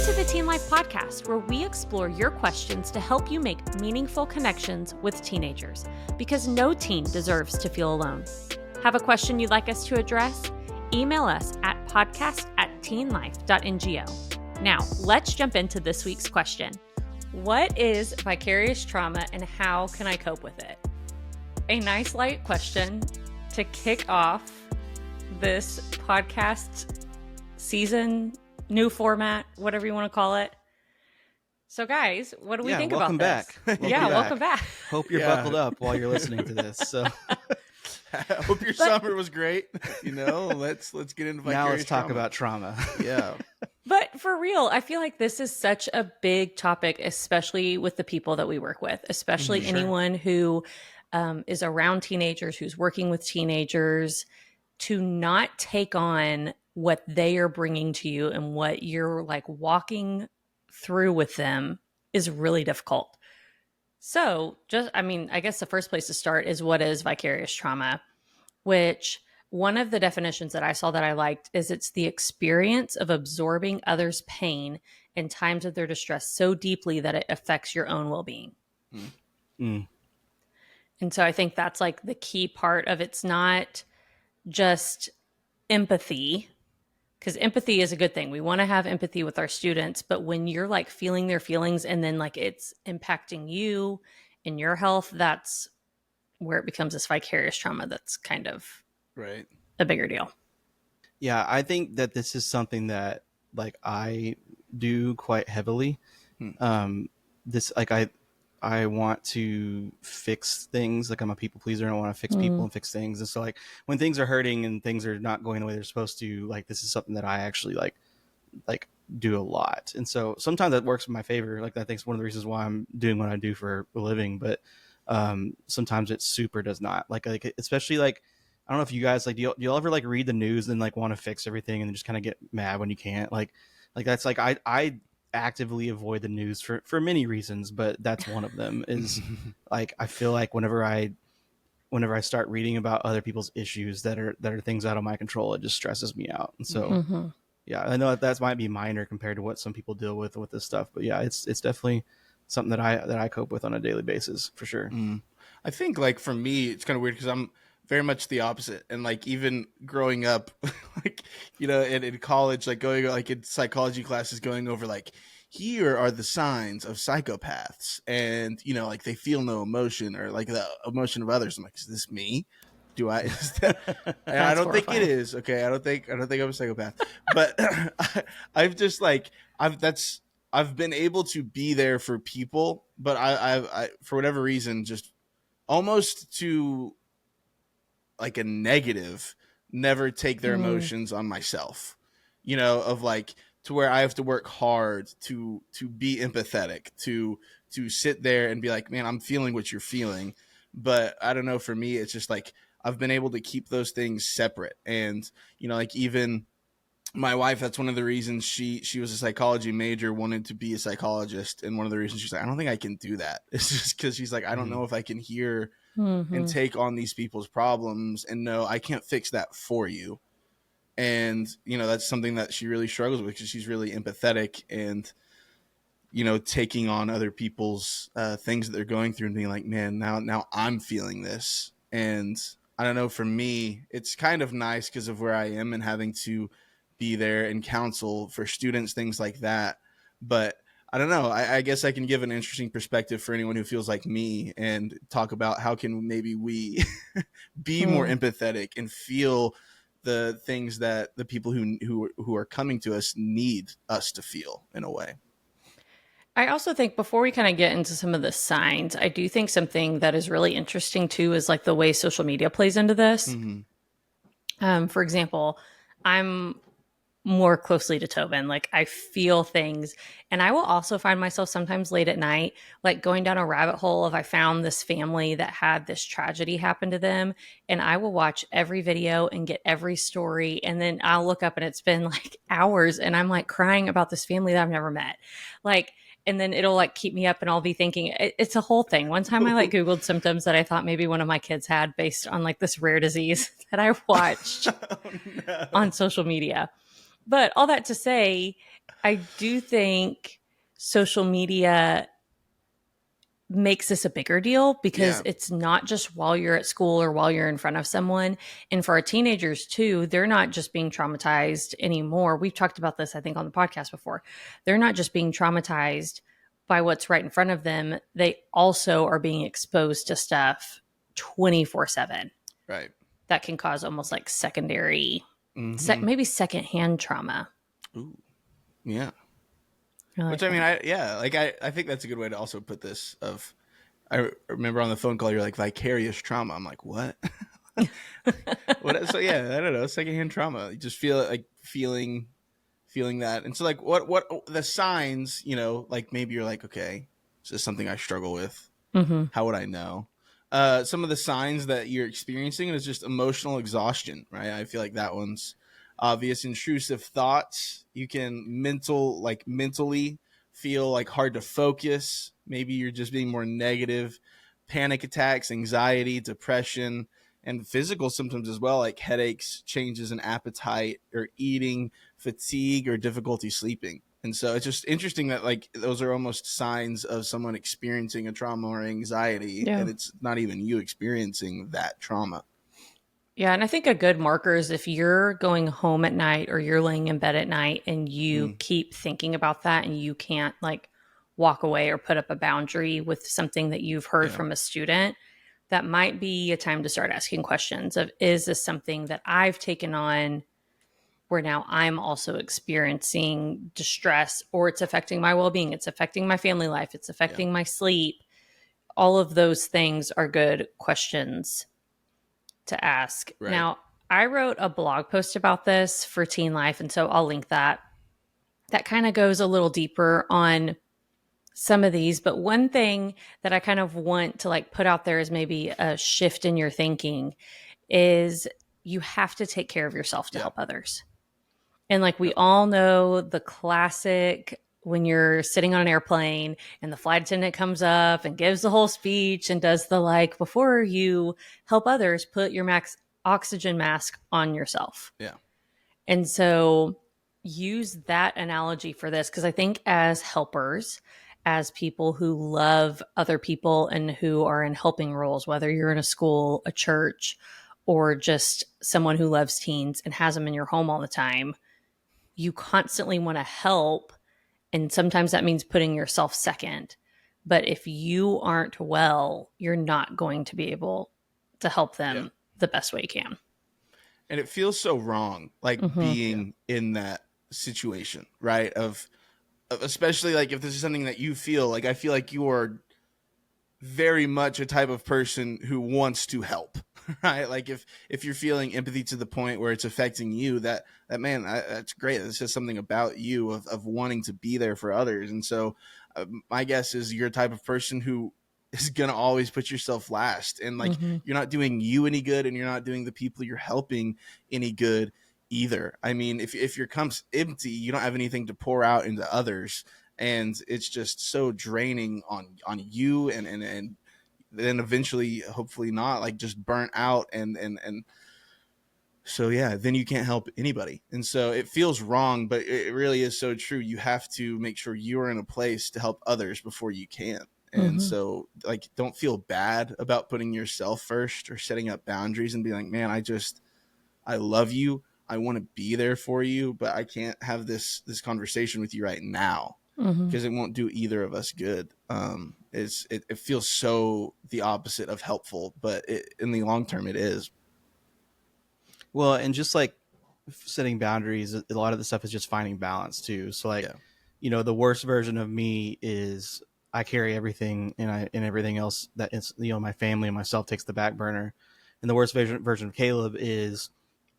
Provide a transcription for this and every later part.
to the Teen Life Podcast, where we explore your questions to help you make meaningful connections with teenagers, because no teen deserves to feel alone. Have a question you'd like us to address? Email us at podcast@teenlife.ngo. Now, let's jump into this week's question. What is vicarious trauma and how can I cope with it? A nice light question to kick off this podcast season, new format, whatever you want to call it. So guys, what do we think about this? Welcome back. Hope you're buckled up while you're listening to this. So I hope your summer was great. Let's get into vicarious now let's talk trauma. about trauma. Yeah. But for real, I feel like this is such a big topic, especially with the people that we work with, especially anyone who is around teenagers, who's working with teenagers, to not take on what they are bringing to you and what you're like walking through with them is really difficult. So I guess the first place to start is what is vicarious trauma, which one of the definitions that I saw that I liked is it's the experience of absorbing others' pain in times of their distress so deeply that it affects your own well-being. And so I think that's like the key part of it's not just empathy, because empathy is a good thing. We want to have empathy with our students, but when you're like feeling their feelings and then like it's impacting you and your health, that's where it becomes this vicarious trauma that's kind of right, a bigger deal. Yeah, I think that this is something that like I do quite heavily. I want to fix things. Like I'm a people pleaser and I want to fix people and fix things. And so like when things are hurting and things are not going the way they're supposed to, like this is something that I actually like do a lot. And so sometimes that works in my favor. Like I think it's one of the reasons why I'm doing what I do for a living. But sometimes it super does not. Like especially like I don't know if you guys like do y'all ever like read the news and like want to fix everything and then just kind of get mad when you can't? Like that's like I actively avoid the news for many reasons, but that's one of them is like I feel like whenever I start reading about other people's issues that are things out of my control, it just stresses me out. And so yeah, I know that might be minor compared to what some people deal with this stuff, but yeah, it's definitely something that I cope with on a daily basis for sure. I think like for me it's kind of weird because I'm very much the opposite. And like even growing up, like, in college, like going like in psychology classes, going over like, here are the signs of psychopaths. And, like they feel no emotion or like the emotion of others. I'm like, is this me? Do I? And I don't think it is. Okay. I don't think I'm a psychopath, but I've just like, I've been able to be there for people, but I for whatever reason, just almost to like a negative, never take their emotions on myself, of like to where I have to work hard to be empathetic, to sit there and be like, man, I'm feeling what you're feeling. But I don't know, for me, it's just like, I've been able to keep those things separate. And, like even my wife, that's one of the reasons she was a psychology major, wanted to be a psychologist. And one of the reasons she's like, I don't think I can do that. It's just because she's like, I don't know if I can hear and take on these people's problems, and no, I can't fix that for you. And, that's something that she really struggles with because she's really empathetic and, taking on other people's things that they're going through and being like, man, now I'm feeling this. And I don't know, for me, it's kind of nice because of where I am and having to be there and counsel for students, things like that. But I don't know. I guess I can give an interesting perspective for anyone who feels like me and talk about how can maybe we be more empathetic and feel the things that the people who are coming to us need us to feel in a way. I also think before we kind of get into some of the signs, I do think something that is really interesting too is like the way social media plays into this. For example, I'm more closely to Tobin. Like I feel things, and I will also find myself sometimes late at night, like going down a rabbit hole. If I found this family that had this tragedy happen to them, and I will watch every video and get every story. And then I'll look up and it's been like hours and I'm like crying about this family that I've never met. And then it'll like keep me up and I'll be thinking it's a whole thing. One time I like Googled symptoms that I thought maybe one of my kids had based on like this rare disease that I watched on social media. But all that to say, I do think social media makes this a bigger deal because it's not just while you're at school or while you're in front of someone. And for our teenagers too, they're not just being traumatized anymore. We've talked about this, I think, on the podcast before. They're not just being traumatized by what's right in front of them. They also are being exposed to stuff 24/7. Right. That can cause almost like secondary, maybe secondhand trauma. Ooh. Yeah. I think that's a good way to also put this. I remember on the phone call, you're like, vicarious trauma. I'm like, what? What? So yeah, I don't know, secondhand trauma. You just feel like feeling that, and so like, what the signs? Like maybe you're like, okay, is this something I struggle with? Mm-hmm. How would I know? Some of the signs that you're experiencing is just emotional exhaustion, right? I feel like that one's obvious. Intrusive thoughts. You can mentally feel like hard to focus. Maybe you're just being more negative. Panic attacks, anxiety, depression, and physical symptoms as well, like headaches, changes in appetite or eating, fatigue, or difficulty sleeping. And so it's just interesting that like those are almost signs of someone experiencing a trauma or anxiety, and it's not even you experiencing that trauma. Yeah, and I think a good marker is if you're going home at night or you're laying in bed at night and you keep thinking about that and you can't like walk away or put up a boundary with something that you've heard from a student, that might be a time to start asking questions of, is this something that I've taken on where now I'm also experiencing distress, or it's affecting my well-being, it's affecting my family life, it's affecting my sleep. All of those things are good questions to ask. Right. Now, I wrote a blog post about this for Teen Life, and so I'll link that. That kind of goes a little deeper on some of these, but one thing that I kind of want to like put out there is maybe a shift in your thinking is you have to take care of yourself to help others. And like we all know the classic when you're sitting on an airplane and the flight attendant comes up and gives the whole speech and does the like, before you help others, put your oxygen mask on yourself. Yeah. And so use that analogy for this, because I think as helpers, as people who love other people and who are in helping roles, whether you're in a school, a church, or just someone who loves teens and has them in your home all the time, you constantly want to help. And sometimes that means putting yourself second. But if you aren't well, you're not going to be able to help them the best way you can. And it feels so wrong, like being in that situation, right? Of especially like if this is something that you feel like, I feel like you are very much a type of person who wants to help, right? Like if you're feeling empathy to the point where it's affecting you, that man, that's great. That says something about you of wanting to be there for others. And so my guess is you're a type of person who is going to always put yourself last, and like you're not doing you any good, and you're not doing the people you're helping any good either. I mean, if your cup's empty, you don't have anything to pour out into others, and it's just so draining on you, and then eventually, hopefully not, like just burnt out, and so yeah, then you can't help anybody. And so it feels wrong, but it really is so true. You have to make sure you are in a place to help others before you can. And so like, don't feel bad about putting yourself first or setting up boundaries and being like, man, I love you. I want to be there for you, but I can't have this conversation with you right now because it won't do either of us good. It feels so the opposite of helpful, but in the long term, it is. Well, and just like setting boundaries, a lot of the stuff is just finding balance too. So like, the worst version of me is I carry everything, and everything else that is, my family and myself takes the back burner. And the worst version of Caleb is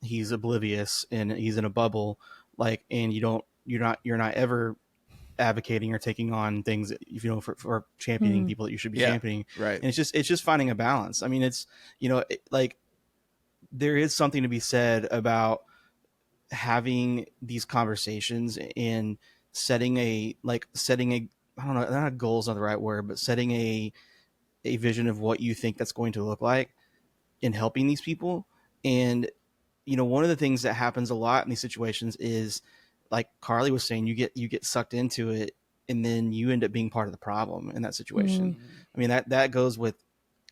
he's oblivious and he's in a bubble, like, and you're not ever advocating or taking on things, for championing people that you should be championing. Right. And it's just finding a balance. I mean, it's, like there is something to be said about having these conversations and setting a I don't know, not goal is not the right word, but setting a vision of what you think that's going to look like in helping these people. And, one of the things that happens a lot in these situations is like Karlie was saying, you get sucked into it, and then you end up being part of the problem in that situation. I mean, that goes with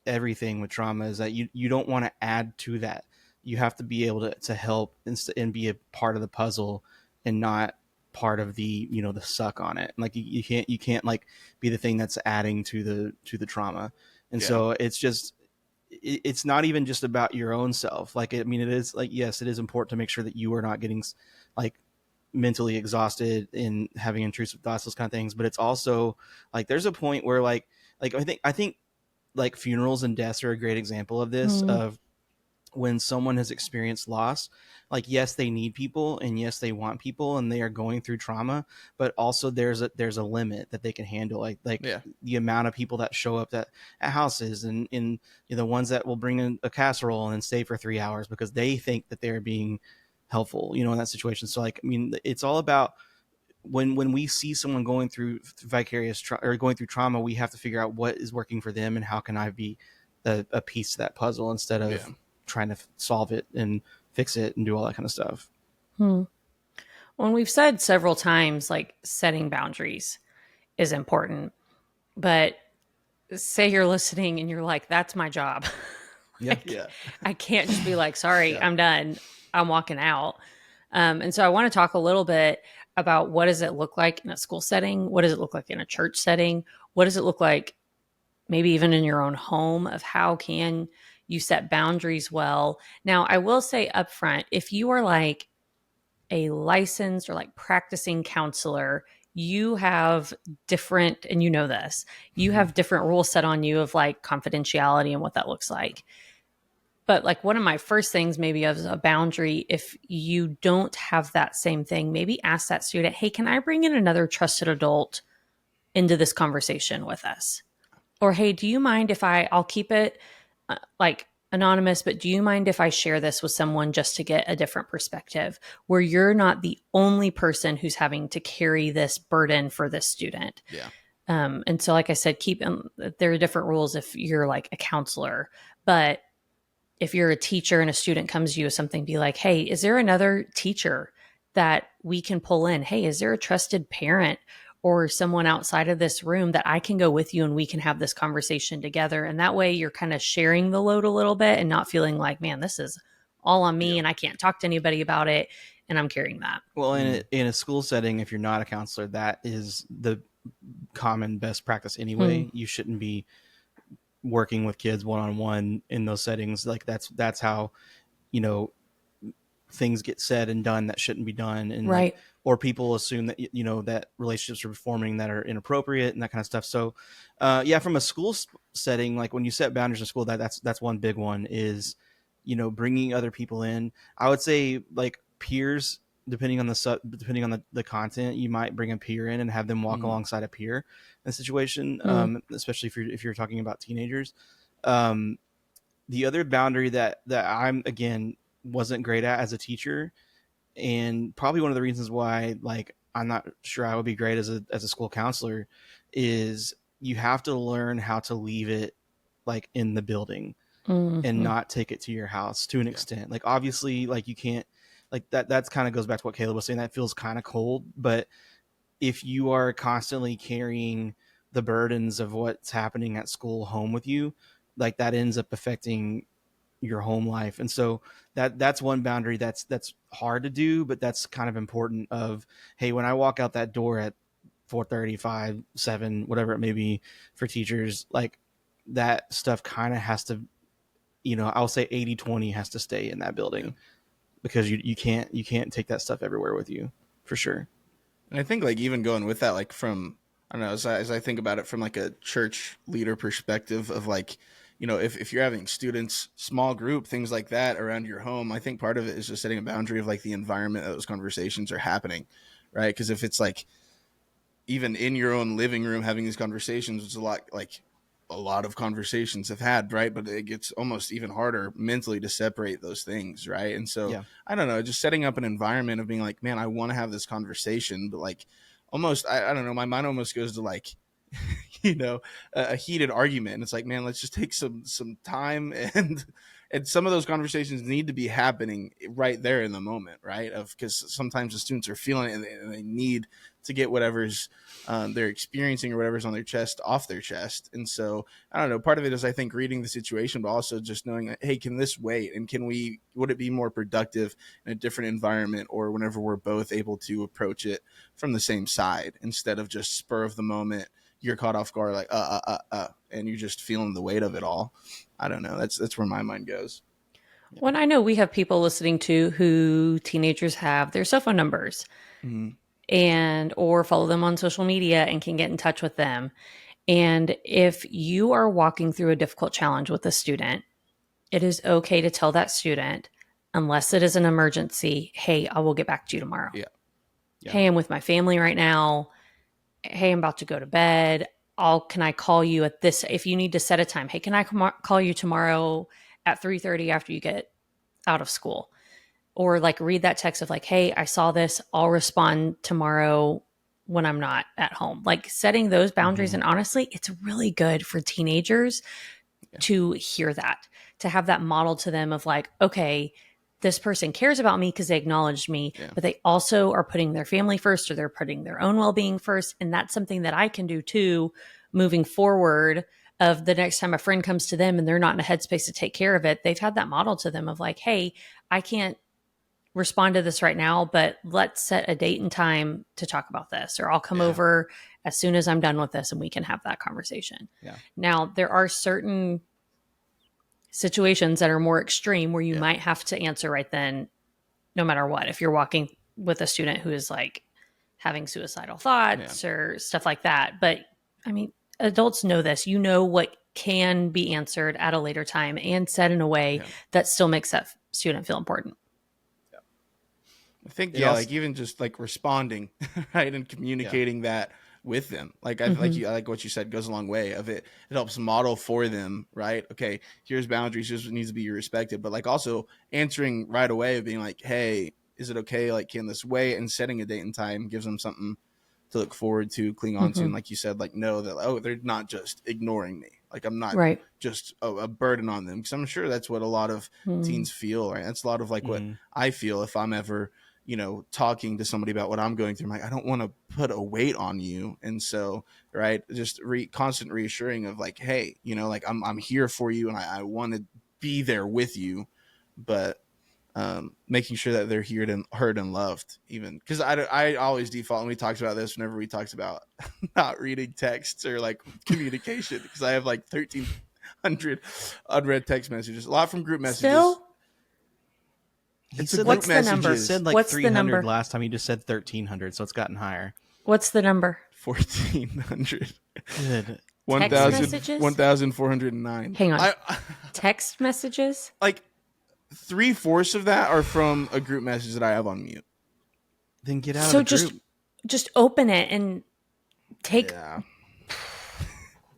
everything with trauma, is that you don't want to add to that. You have to be able to help and be a part of the puzzle, and not part of the, you know, the suck on it. Like you can't like be the thing that's adding to the trauma. And so it's just, it's not even just about your own self. Like, I mean, it is like, yes, it is important to make sure that you are not getting like mentally exhausted and having intrusive thoughts, those kind of things. But it's also like, there's a point where like I think like funerals and deaths are a great example of this, of when someone has experienced loss. Like, yes, they need people, and yes, they want people, and they are going through trauma, but also there's a limit that they can handle. Like the amount of people that show up at houses, and you know, the ones that will bring in a casserole and stay for 3 hours because they think that they're being helpful, you know, in that situation. So like, I mean, it's all about, when we see someone going through or going through trauma, we have to figure out what is working for them, and how can I be a piece to that puzzle, instead of trying to solve it and fix it and do all that kind of stuff. Well, we've said several times, like, setting boundaries is important, but say you're listening and you're like, that's my job. I can't just be like, sorry, I'm done, I'm walking out. And so I want to talk a little bit about, what does it look like in a school setting? What does it look like in a church setting? What does it look like maybe even in your own home, of how can you set boundaries well? Now, I will say up front, if you are like a licensed or like practicing counselor, you have different, and you know this, you have different rules set on you of like confidentiality and what that looks like. But like, one of my first things maybe as a boundary, if you don't have that same thing, maybe ask that student, hey, can I bring in another trusted adult into this conversation with us? Or, hey, do you mind if I'll keep it like anonymous, but do you mind if I share this with someone just to get a different perspective, where you're not the only person who's having to carry this burden for this student? And so, like I said, there are different rules if you're like a counselor, but if you're a teacher and a student comes to you with something, be like, hey, is there another teacher that we can pull in? Hey, is there a trusted parent or someone outside of this room that I can go with you and we can have this conversation together? And that way you're kind of sharing the load a little bit and not feeling like, man, this is all on me and I can't talk to anybody about it, and I'm carrying that. Well, in a school setting, if you're not a counselor, that is the common best practice anyway. You shouldn't be working with kids one-on-one in those settings. Like, that's how, you know, things get said and done that shouldn't be done, and right. Or people assume that, you know, that relationships are forming that are inappropriate and that kind of stuff. So from a school setting, like when you set boundaries in school, that's one big one, is, you know, bringing other people in. I would say like peers, depending on the content, you might bring a peer in and have them walk alongside a peer in a situation, especially if you're talking about teenagers. The other boundary that I'm, again, wasn't great at as a teacher, and probably one of the reasons why, like, I'm not sure I would be great as a school counselor, is you have to learn how to leave it like in the building and not take it to your house to an extent. Like, obviously, like, you can't, like, that's kind of goes back to what Caleb was saying, that feels kind of cold. But if you are constantly carrying the burdens of what's happening at school home with you, like, that ends up affecting your home life. And so that's one boundary that's hard to do, but that's kind of important. Of, hey, when I walk out that door at 4:30, 5, 7, whatever it may be for teachers, like, that stuff kind of has to, you know, I'll say 80-20 has to stay in that building, because you can't take that stuff everywhere with you, for sure. And I think, like, even going with that, like, from, I don't know, as I think about it from like a church leader perspective of, like, you know, if you're having students, small group, things like that around your home, I think part of it is just setting a boundary of like the environment that those conversations are happening, right? Because if it's like even in your own living room having these conversations, it's a lot of conversations have had, right? But it gets almost even harder mentally to separate those things, right? And so I don't know, just setting up an environment of being like, man, I want to have this conversation, but like almost, I don't know, my mind almost goes to like, you know, a heated argument. And it's like, man, let's just take some time and and some of those conversations need to be happening right there in the moment, right? Because sometimes the students are feeling it and they need to get whatever's they're experiencing or whatever's on their chest off their chest. And so I don't know, part of it is I think reading the situation, but also just knowing, hey, can this wait? And would it be more productive in a different environment, or whenever we're both able to approach it from the same side instead of just spur of the moment, you're caught off guard, like, and you're just feeling the weight of it all. I don't know. That's where my mind goes. Well, I know we have people listening to who teenagers have their cell phone numbers and or follow them on social media and can get in touch with them. And if you are walking through a difficult challenge with a student, it is okay to tell that student, unless it is an emergency, hey, I will get back to you tomorrow. Yeah. Hey, I'm with my family right now. Hey, I'm about to go to bed. Can I call you at this? If you need to set a time, hey, can I call you tomorrow at 3:30 after you get out of school? Or like read that text of like, hey, I saw this. I'll respond tomorrow when I'm not at home. Like setting those boundaries. And honestly, it's really good for teenagers to hear that, to have that model to them of like, okay, this person cares about me because they acknowledged me, but they also are putting their family first, or they're putting their own well-being first. And that's something that I can do too, moving forward, of the next time a friend comes to them and they're not in a headspace to take care of it. They've had that model to them of like, hey, I can't respond to this right now, but let's set a date and time to talk about this, or I'll come over as soon as I'm done with this and we can have that conversation. Now, there are certain situations that are more extreme where you might have to answer right then, no matter what. If you're walking with a student who is like having suicidal thoughts or stuff like that. But I mean, adults know this. You know what can be answered at a later time and said in a way that still makes that student feel important. I think, like even just like responding, right, and communicating that with them, like I like what you said, goes a long way. Of it helps model for them, right? Okay, here's boundaries, here's what needs to be respected, but like also answering right away of being like, hey, is it okay? Like, can this wait? And setting a date and time gives them something to look forward to, cling on to, and like you said, like know that, oh, they're not just ignoring me. Like I'm not just a burden on them, because I'm sure that's what a lot of teens feel, right? That's a lot of like what I feel if I'm ever, you know, talking to somebody about what I'm going through. I'm like, I don't want to put a weight on you. And so, right, just constant reassuring of like, hey, you know, like I'm here for you, and I want to be there with you, but making sure that they're heard and loved, even because I always default, and we talked about this whenever we talked about not reading texts or like communication, because I have like 1,300 unread text messages, a lot from group messages. Still? He said what's the number? You said like What's 300 last time. You just said 1,300, so it's gotten higher. What's the number? 1,400. Good. 1,409. Hang on. Text messages? Like 3/4 of that are from a group message that I have on mute. Then get out of the group. Just open it and take. Yeah.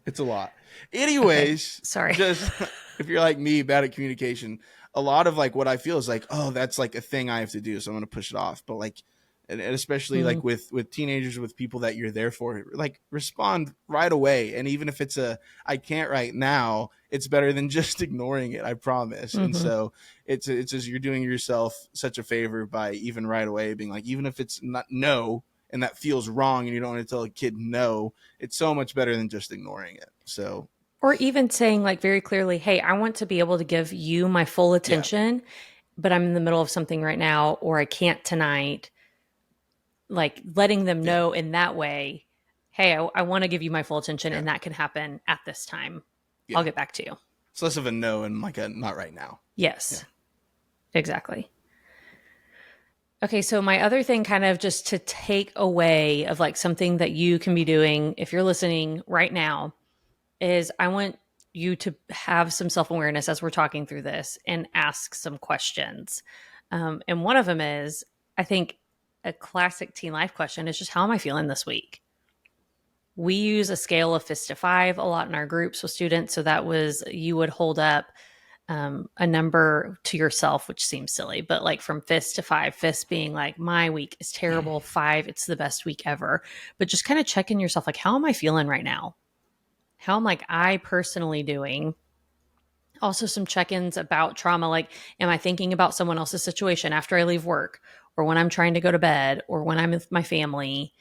It's a lot. Anyways, sorry. Just if you're like me, bad at communication, a lot of like what I feel is like, oh, that's like a thing I have to do, so I'm going to push it off. But like, and especially like with teenagers, with people that you're there for, like respond right away. And even if it's I can't right now, it's better than just ignoring it, I promise. And so it's as you're doing yourself such a favor by even right away being like, even if it's not no, and that feels wrong, and you don't want to tell a kid no, it's so much better than just ignoring it. So, or even saying like very clearly, hey, I want to be able to give you my full attention, but I'm in the middle of something right now, or I can't tonight. Like letting them know in that way, hey, I want to give you my full attention, and that can happen at this time. I'll get back to you. It's less of a no and like a not right now. Yes, exactly. Okay, so my other thing, kind of just to take away of like something that you can be doing if you're listening right now, is I want you to have some self-awareness as we're talking through this and ask some questions. And one of them is, I think, a classic teen life question is just, how am I feeling this week? We use a scale of fist to 5 a lot in our groups with students. So that was, you would hold up a number to yourself, which seems silly, but like from fist to 5, fist being like, my week is terrible, 5, it's the best week ever. But just kind of checking yourself, like, how am I feeling right now? How am like I personally doing? Also some check-ins about trauma, like, am I thinking about someone else's situation after I leave work, or when I'm trying to go to bed, or when I'm with my family?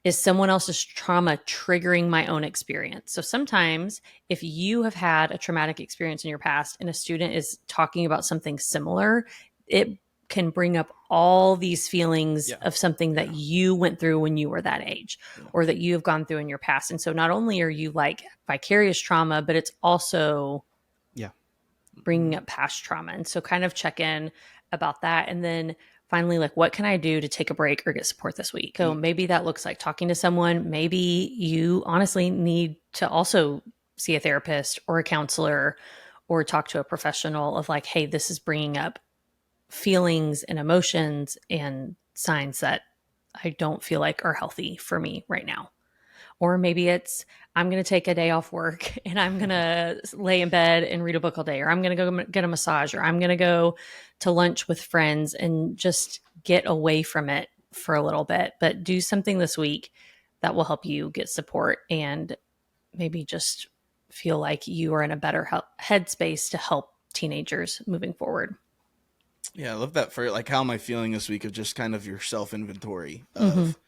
Is someone else's trauma triggering my own experience? So sometimes if you have had a traumatic experience in your past and a student is talking about something similar, it can bring up all these feelings of something that you went through when you were that age, or that you have gone through in your past. And so not only are you like vicarious trauma, but it's also bringing up past trauma. And so kind of check in about that. And then finally, like, what can I do to take a break or get support this week? So maybe that looks like talking to someone. Maybe you honestly need to also see a therapist or a counselor or talk to a professional of like, hey, this is bringing up feelings and emotions and signs that I don't feel like are healthy for me right now. Or maybe it's, I'm going to take a day off work and I'm going to lay in bed and read a book all day, or I'm going to go get a massage, or I'm going to go to lunch with friends and just get away from it for a little bit. But do something this week that will help you get support and maybe just feel like you are in a better headspace to help teenagers moving forward. Yeah, I love that for like, how am I feeling this week, of just kind of your self-inventory of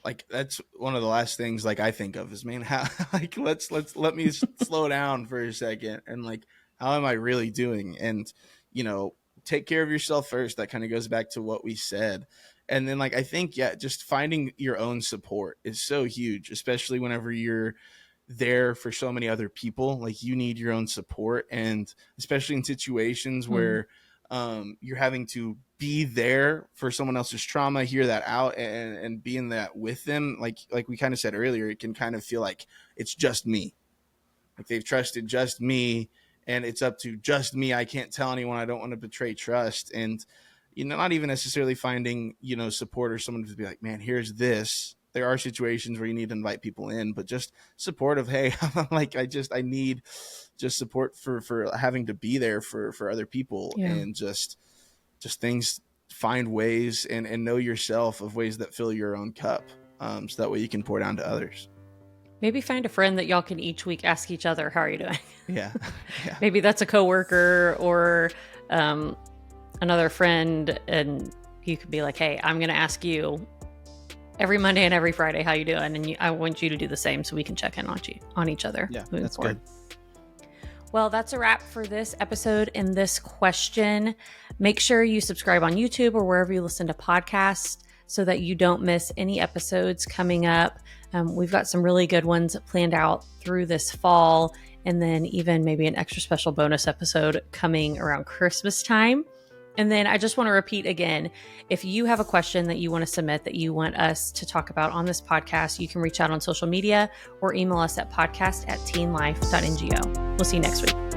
like, that's one of the last things like I think of is, man, how like let me slow down for a second and like, how am I really doing? And take care of yourself first. That kind of goes back to what we said. And then like, I think just finding your own support is so huge, especially whenever you're there for so many other people. Like, you need your own support, and especially in situations where you're having to be there for someone else's trauma, hear that out, and be in that with them. Like we kind of said earlier, it can kind of feel like it's just me. Like, they've trusted just me, and it's up to just me. I can't tell anyone. I don't want to betray trust. And, not even necessarily finding, support or someone to be like, man, here's this. There are situations where you need to invite people in, but just support of, hey, like, I need just support for having to be there for other people, and just things, find ways and know yourself of ways that fill your own cup. So that way you can pour down to others. Maybe find a friend that y'all can each week ask each other, how are you doing? Yeah. Maybe that's a coworker or another friend, and you could be like, hey, I'm going to ask you every Monday and every Friday how you doing, and I want you to do the same so we can check in on each other. Yeah, that's forward. good. Well, that's a wrap for this episode and this question. Make sure you subscribe on YouTube or wherever you listen to podcasts so that you don't miss any episodes coming up. We've got some really good ones planned out through this fall, and then even maybe an extra special bonus episode coming around Christmas time. And then I just want to repeat again, if you have a question that you want to submit that you want us to talk about on this podcast, you can reach out on social media or email us at podcast@teenlife.ngo. We'll see you next week.